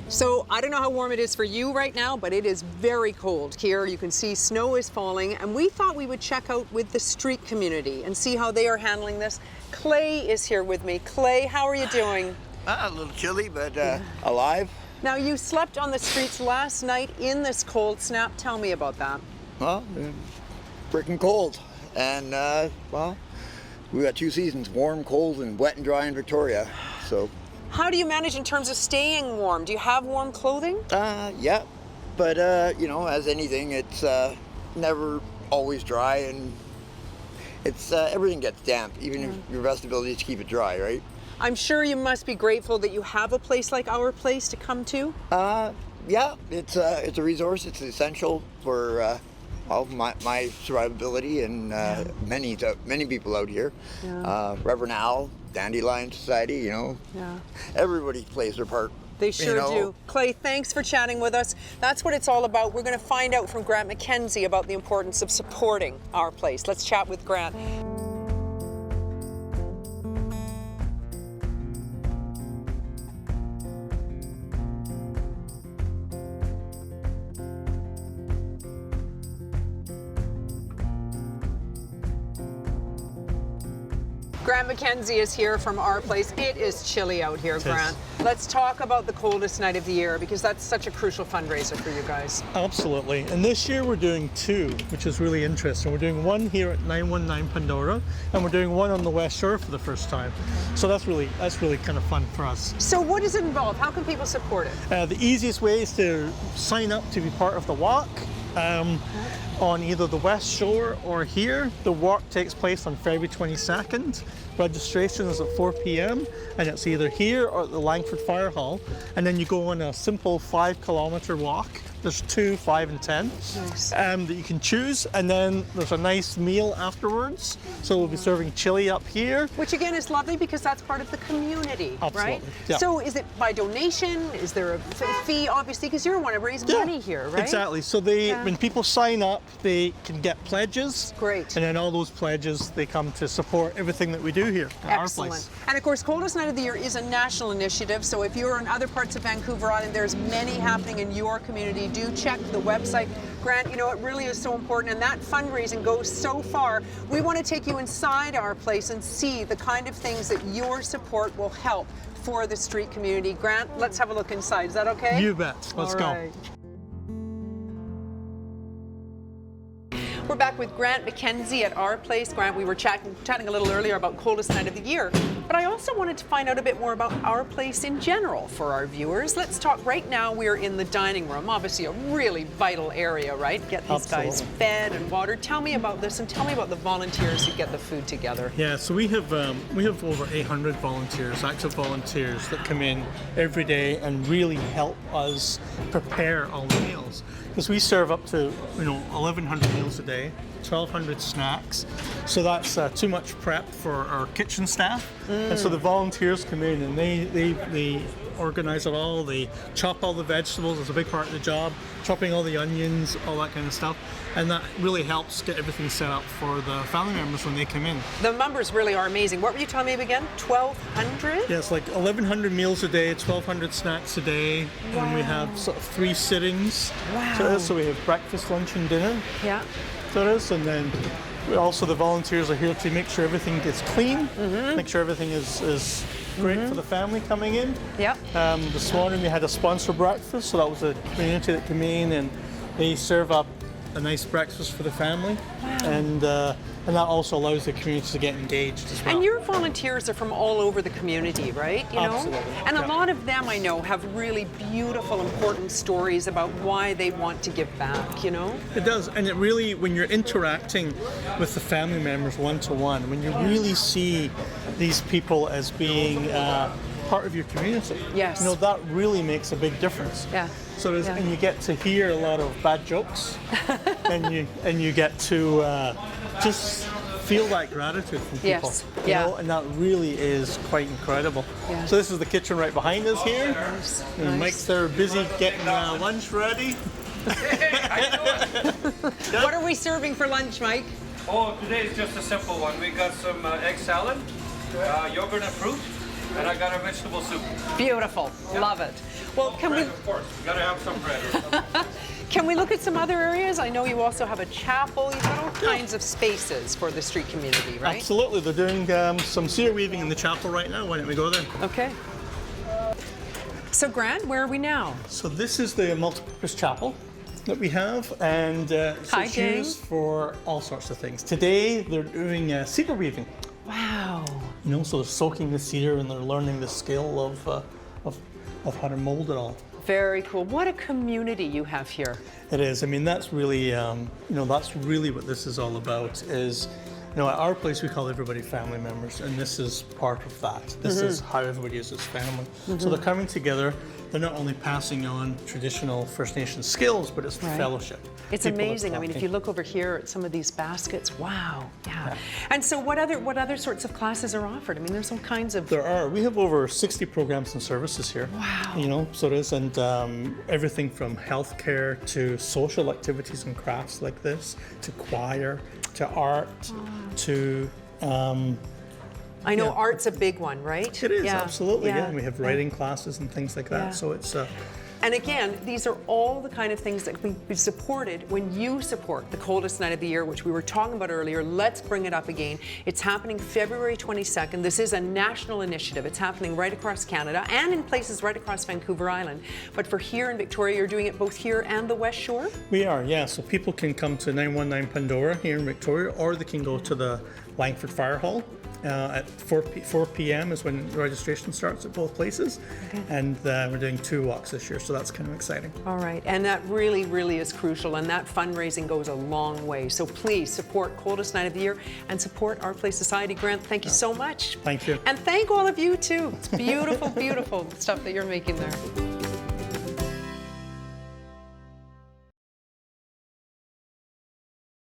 So I don't know how warm it is for you right now, but it is very cold here. You can see snow is falling, and we thought we would check out with the street community and see how they are handling this. Clay is here with me. Clay, how are you doing? A little chilly, but alive. Now, you slept on the streets last night in this cold snap. Tell me about that. Well, freaking cold. And, well, we got 2 seasons, warm, cold, and wet and dry in Victoria, so. How do you manage in terms of staying warm? Do you have warm clothing? Yeah, but you know, as anything, it's never always dry, and it's everything gets damp, even if your best ability is to keep it dry, right? I'm sure you must be grateful that you have a place like our place to come to. Yeah, it's a resource. It's essential for well, my survivability and many people out here. Yeah. Reverend Al, Dandelion Society, you know. Yeah. Everybody plays their part. They sure do. Clay, thanks for chatting with us. That's what it's all about. We're going to find out from Grant McKenzie about the importance of supporting our place. Let's chat with Grant. Grant McKenzie is here from our place. It is chilly out here, Grant. Let's talk about the coldest night of the year, because that's such a crucial fundraiser for you guys. Absolutely. And this year we're doing 2, which is really interesting. We're doing one here at 919 Pandora, and we're doing one on the West Shore for the first time. So that's really kind of fun for us. So what does it involve? How can people support it? The easiest way is to sign up to be part of the walk. On either the West Shore or here. The walk takes place on February 22nd. Registration is at 4 p.m. and it's either here or at the Langford Fire Hall. And then you go on a simple 5-kilometer walk. There's 2, 5, and 10 that you can choose, and then there's a nice meal afterwards. So we'll be serving chili up here. Which again is lovely because that's part of the community, right? Yeah. So is it by donation? Is there a fee, obviously, because you want to raise money here, right? Exactly. So when people sign up, they can get pledges. Great. And then all those pledges, they come to support everything that we do here at our place. And of course, Coldest Night of the Year is a national initiative. So if you're in other parts of Vancouver Island, there's many happening in your community. Do check the website. Grant, you know, it really is so important, and that fundraising goes so far. We want to take you inside our place and see the kind of things that your support will help for the street community. Grant, let's have a look inside. Is that okay? You bet. Let's go. We're back with Grant McKenzie at our place. Grant, we were chatting a little earlier about coldest night of the year, but I also wanted to find out a bit more about our place in general for our viewers. Let's talk. Right now we're in the dining room, obviously a really vital area, right? Get these guys fed and watered. Tell me about this, and tell me about the volunteers who get the food together. Yeah, so we have over 800 volunteers, active volunteers that come in every day and really help us prepare all the meals. Because we serve up to 1,100 meals a day, 1,200 snacks, so that's too much prep for our kitchen staff. And so the volunteers come in and they organize it all. They chop all the vegetables. It's a big part of the job. Chopping all the onions, all that kind of stuff, and that really helps get everything set up for the family members when they come in. The numbers really are amazing. What were you telling me again? 1,200? Yeah, it's like 1,100 meals a day, 1,200 snacks a day, and we have sort of 3 sittings. Wow. So we have breakfast, lunch, and dinner. Yeah. So it is, and then also the volunteers are here to make sure everything gets clean, make sure everything is great for the family coming in. Yep. This morning we had a sponsor breakfast, so that was a community that came in and they serve up a nice breakfast for the family. Wow. And that also allows the community to get engaged as well. And your volunteers are from all over the community, right? You know? Absolutely. And a lot of them, I know, have really beautiful, important stories about why they want to give back, you know? It does, and it really, when you're interacting with the family members one-to-one, when you really see these people as being part of your community, yes, that really makes a big difference. Yeah. So and you get to hear a lot of bad jokes, and you get to just feel that gratitude from people. Yes. You know, and that really is quite incredible. Yeah. So this is the kitchen right behind us here. Nice. And Mike's there busy getting lunch ready. What are we serving for lunch, Mike? Oh, today is just a simple one. We got some egg salad, yogurt and fruit, And I got a vegetable soup. Beautiful. Love it. Well, can bread, we of course. We gotta have some bread. can we look at some other areas? I know you also have a chapel. You've got all kinds of spaces for the street community, right? Absolutely. They're doing some cedar weaving in the chapel right now. Why don't we go there? Okay. So Grant, where are we now? So this is the multi-purpose chapel that we have, and so Hi, it's gang. used for all sorts of things. Today they're doing cedar weaving. Wow. You know, so they're soaking the cedar and they're learning the skill of how to mold it all. Very cool. What a community you have here. It is. I mean, that's really, that's really what this is all about. Is, at our place we call everybody family members, and this is part of that. This is how everybody is as family. So they're coming together. They're not only passing on traditional First Nation skills, but it's the fellowship. It's People are amazing. I mean, if talking. you look over here at some of these baskets, wow. Yeah. And so what other sorts of classes are offered? I mean, there's all kinds of. There are. We have over 60 programs and services here. Wow. So it is, and everything from healthcare to social activities and crafts like this, to choir, to art, to. I know Yeah. art's a big one, right? It is, Yeah. absolutely, yeah. Yeah. And we have writing classes and things like that. Yeah. So it's. And again, these are all the kind of things that can be supported when you support the coldest night of the year, which we were talking about earlier. Let's bring it up again. It's happening February 22nd. This is a national initiative. It's happening right across Canada and in places right across Vancouver Island. But for here in Victoria, you're doing it both here and the West Shore? We are, yeah. So people can come to 919 Pandora here in Victoria, or they can go to the Langford Fire Hall. At 4 p.m. is when registration starts at both places. Okay. And we're doing 2 walks this year, so that's kind of exciting. All right, and that really, really is crucial, and that fundraising goes a long way. So please support Coldest Night of the Year and support Our Place Society. Grant, thank you so much. Thank you. And thank all of you too. It's beautiful, beautiful stuff that you're making there.